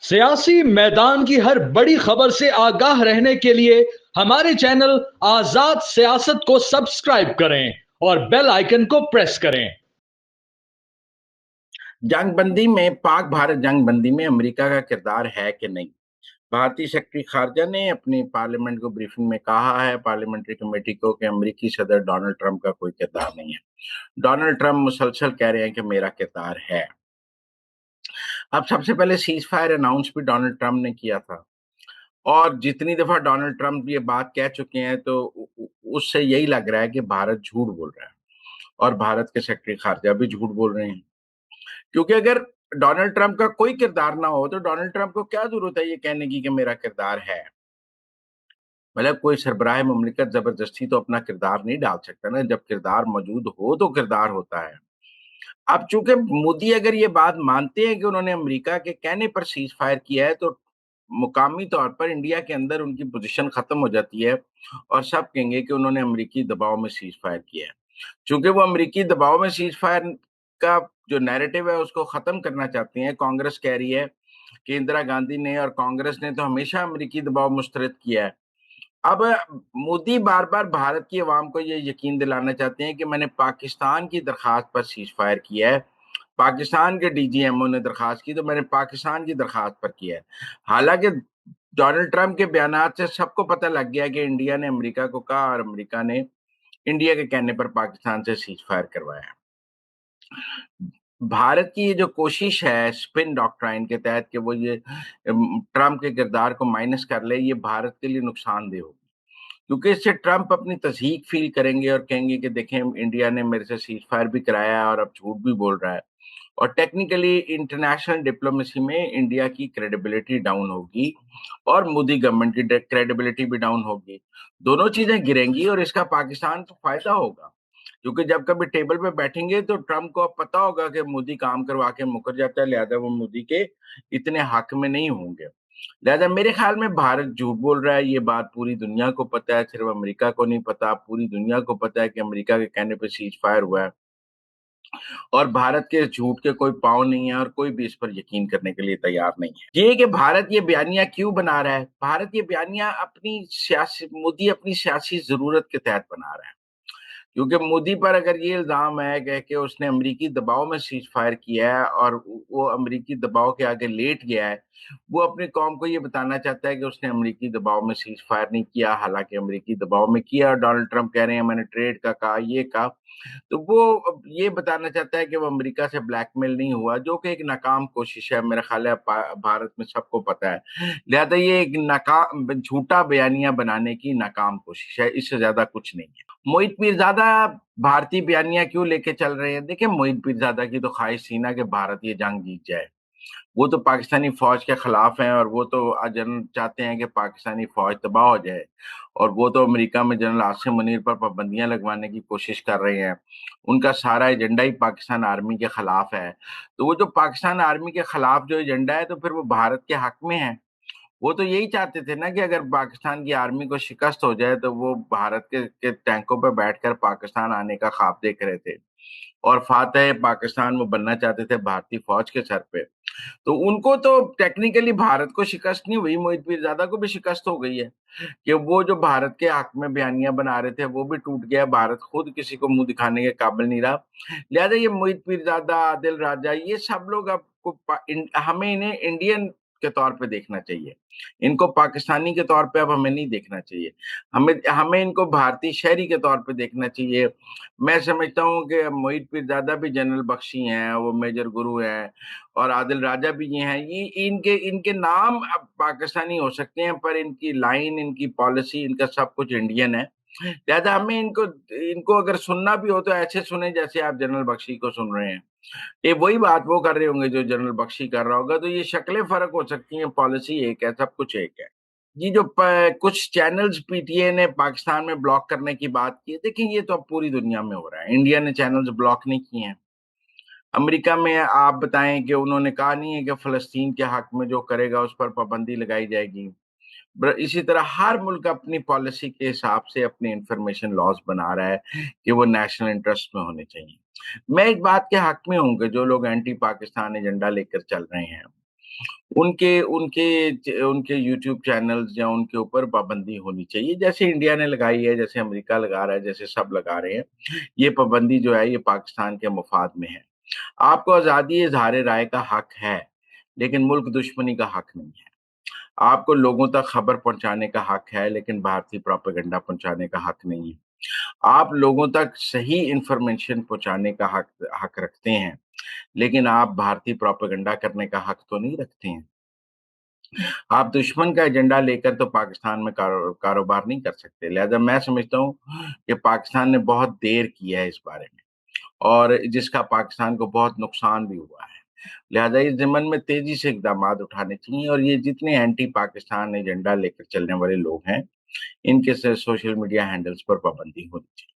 सियासी मैदान की हर बड़ी खबर से आगाह रहने के लिए हमारे चैनल आजाद सियासत को सब्सक्राइब करें और बेल आइकन को प्रेस करें। जंगबंदी में पाक भारत जंगबंदी में अमेरिका का किरदार है कि नहीं? भारतीय सेक्रेटरी खारजा ने अपनी पार्लियामेंट को ब्रीफिंग में कहा है पार्लियामेंट्री कमेटी को कि अमेरिकी सदर डोनाल्ड ट्रंप का कोई किरदार नहीं है। डोनाल्ड ट्रंप मुसलसल कह रहे हैं कि मेरा किरदार है। अब सबसे पहले सीज फायर अनाउंस भी डोनाल्ड ट्रंप ने किया था, और जितनी दफा डोनाल्ड ट्रंप ये बात कह चुके हैं तो उससे यही लग रहा है कि भारत झूठ बोल रहा है और भारत के सेक्रेटरी खारजा भी झूठ बोल रहे हैं। क्योंकि अगर डोनाल्ड ट्रंप का कोई किरदार ना हो तो डोनाल्ड ट्रंप को क्या जरूरत है ये कहने की कि मेरा किरदार है। मतलब कोई सरबराह मुमलिकत जबरदस्ती तो अपना किरदार नहीं डाल सकता ना, जब किरदार मौजूद हो तो किरदार होता है। अब चूंकि मोदी अगर ये बात मानते हैं कि उन्होंने अमेरिका के कहने पर सीज फायर किया है तो मुकामी तौर पर इंडिया के अंदर उनकी पोजीशन खत्म हो जाती है और सब कहेंगे कि उन्होंने अमेरिकी दबाव में सीज फायर किया है। चूंकि वो अमेरिकी दबाव में सीज फायर का जो नैरेटिव है उसको खत्म करना चाहती हैं। कांग्रेस कह रही है कि इंदिरा गांधी ने और कांग्रेस ने तो हमेशा अमेरिकी दबाव मुस्तरद किया है। अब मोदी बार बार भारत की आवाम को ये यकीन दिलाना चाहते हैं कि मैंने पाकिस्तान की दरखास्त पर सीज फायर किया है। पाकिस्तान के डीजीएमओ ने दरखास्त की तो मैंने पाकिस्तान की दरखास्त पर किया है। हालांकि डोनाल्ड ट्रंप के बयानात से सबको पता लग गया कि इंडिया ने अमेरिका को कहा और अमेरिका ने इंडिया के कहने पर पाकिस्तान से सीज फायर करवाया। भारत की ये जो कोशिश है स्पिन डॉक्ट्राइन के तहत कि वो ये ट्रंप के किरदार को माइनस कर ले, ये भारत के लिए नुकसानदेह होगी, क्योंकि इससे ट्रंप अपनी तस्हीक फील करेंगे और कहेंगे कि देखें इंडिया ने मेरे से सीज फायर भी कराया है और अब झूठ भी बोल रहा है। और टेक्निकली इंटरनेशनल डिप्लोमेसी में इंडिया की क्रेडिबिलिटी डाउन होगी और मोदी गवर्नमेंट की क्रेडिबिलिटी भी डाउन होगी। दोनों चीजें गिरेंगी और इसका पाकिस्तान को फायदा होगा, क्योंकि जब कभी टेबल पे बैठेंगे तो ट्रंप को अब पता होगा कि मोदी काम करवा के मुकर जाता है, लिहाजा वो मोदी के इतने हक में नहीं होंगे। लिहाजा मेरे ख्याल में भारत झूठ बोल रहा है, ये बात पूरी दुनिया को पता है, सिर्फ अमेरिका को नहीं पता, पूरी दुनिया को पता है कि अमेरिका के कहने पे सीज फायर हुआ है और भारत के झूठ के कोई पाँव नहीं है और कोई भी इस पर यकीन करने के लिए तैयार नहीं है। ये कि भारत ये बयानिया क्यों बना रहा है? भारत ये बयानिया मोदी अपनी सियासी जरूरत के तहत बना रहा है, क्योंकि मोदी पर अगर ये इल्जाम है कि उसने अमेरिकी दबाव में सीज फायर किया है और वो अमेरिकी दबाव के आगे लेट गया है, वो अपनी कौम को ये बताना चाहता है कि उसने अमेरिकी दबाव में सीज फायर नहीं किया, हालांकि अमेरिकी दबाव में किया। और डोनाल्ड ट्रंप कह रहे हैं मैंने ट्रेड का कहा, ये कहा, तो वो अब ये बताना चाहता है कि वो अमेरिका से ब्लैकमेल नहीं हुआ, जो कि एक नाकाम कोशिश है। मेरा ख्याल है भारत में सबको पता है, लिहाजा ये एक नाकाम झूठा बयानिया बनाने की नाकाम कोशिश है, इससे ज्यादा कुछ नहीं है। मोहित पीरजादा भारतीय बयानिया क्यों लेके चल रहे हैं? देखिए, मोहित पीरजादा की तो ख्वाहिश थी ना कि भारत ये जंग जीत जाए। वो तो पाकिस्तानी फौज के खिलाफ हैं और वो तो जनरल चाहते हैं कि पाकिस्तानी फौज तबाह हो जाए, और वो तो अमेरिका में जनरल आसिम मुनीर पर पाबंदियां लगवाने की कोशिश कर रहे हैं। उनका सारा एजेंडा ही पाकिस्तान आर्मी के खिलाफ है। तो वो जो पाकिस्तान आर्मी के खिलाफ जो एजेंडा है तो फिर वो भारत के हक में है। वो तो यही चाहते थे ना कि अगर पाकिस्तान की आर्मी को शिकस्त हो जाए तो वो भारत के टैंकों पर बैठकर पाकिस्तान आने का ख्वाब देख रहे थे और फातह पाकिस्तान वो बनना चाहते थे भारतीय फौज के सर पे। तो उनको तो टेक्निकली भारत को शिकस्त नहीं हुई, मोहित पीरजादा को भी शिकस्त हो गई है कि वो जो भारत के हक में बयानियां बना रहे थे वो भी टूट गया। भारत खुद किसी को मुंह दिखाने के काबिल नहीं रहा। लिहाजा ये मोहित पीरजादा, आदिल राजा, ये सब लोग हमें इन्हें इंडियन के तौर पे देखना चाहिए, इनको पाकिस्तानी के तौर पे अब हमें नहीं देखना चाहिए। हमें हमें इनको भारतीय शहरी के तौर पे देखना चाहिए। मैं समझता हूँ कि मोहित पीरजादा भी जनरल बख्शी हैं, वो मेजर गुरु हैं, और आदिल राजा भी ये हैं। ये इनके इनके नाम अब पाकिस्तानी हो सकते हैं पर इनकी लाइन, इनकी पॉलिसी, इनका सब कुछ इंडियन है। लिहाजा हमें इनको इनको अगर सुनना भी हो तो ऐसे सुने जैसे आप जनरल बख्शी को सुन रहे हैं। ये वही बात वो कर रहे होंगे जो जनरल बख्शी कर रहा होगा। तो ये शक्लें फर्क हो सकती हैं, पॉलिसी एक है, सब कुछ एक है। जी, जो कुछ चैनल्स पीटीए ने पाकिस्तान में ब्लॉक करने की बात की है, देखिए ये तो अब पूरी दुनिया में हो रहा है। इंडिया ने चैनल्स ब्लॉक नहीं किए हैं। अमेरिका में आप बताएं कि उन्होंने कहा नहीं है कि फलस्तीन के हक में जो करेगा उस पर पाबंदी लगाई जाएगी। इसी तरह हर मुल्क अपनी पॉलिसी के हिसाब से अपने इंफॉर्मेशन लॉस बना रहा है कि वो नेशनल इंटरेस्ट में होने चाहिए। मैं इस बात के हक में हूं कि जो लोग एंटी पाकिस्तान एजेंडा लेकर चल रहे हैं ان کے یوٹیوب چینلز یا ان کے اوپر پابندی ہونی چاہیے، جیسے انڈیا نے لگائی ہے، جیسے امریکہ لگا رہا ہے، جیسے سب لگا رہے ہیں۔ یہ پابندی جو ہے یہ پاکستان کے مفاد میں ہے۔ آپ کو آزادی اظہار رائے کا حق ہے، لیکن ملک دشمنی کا حق نہیں ہے۔ آپ کو لوگوں تک خبر پہنچانے کا حق ہے، لیکن بھارتی پروپیگنڈا پہنچانے کا حق نہیں ہے۔ آپ لوگوں تک صحیح انفارمیشن پہنچانے کا حق رکھتے ہیں، لیکن آپ بھارتی پروپیگنڈا کرنے کا حق تو نہیں رکھتے ہیں۔ آپ دشمن کا ایجنڈا لے کر تو پاکستان میں کاروبار نہیں کر سکتے۔ لہذا میں سمجھتا ہوں کہ پاکستان نے بہت دیر کی ہے اس بارے میں، اور جس کا پاکستان کو بہت نقصان بھی ہوا ہے۔ لہذا اس ضمن میں تیزی سے اقدامات اٹھانے چاہیے، اور یہ جتنے اینٹی پاکستان ایجنڈا لے کر چلنے والے لوگ ہیں، ان کے سوشل میڈیا ہینڈلز پر پابندی ہونی چاہیے۔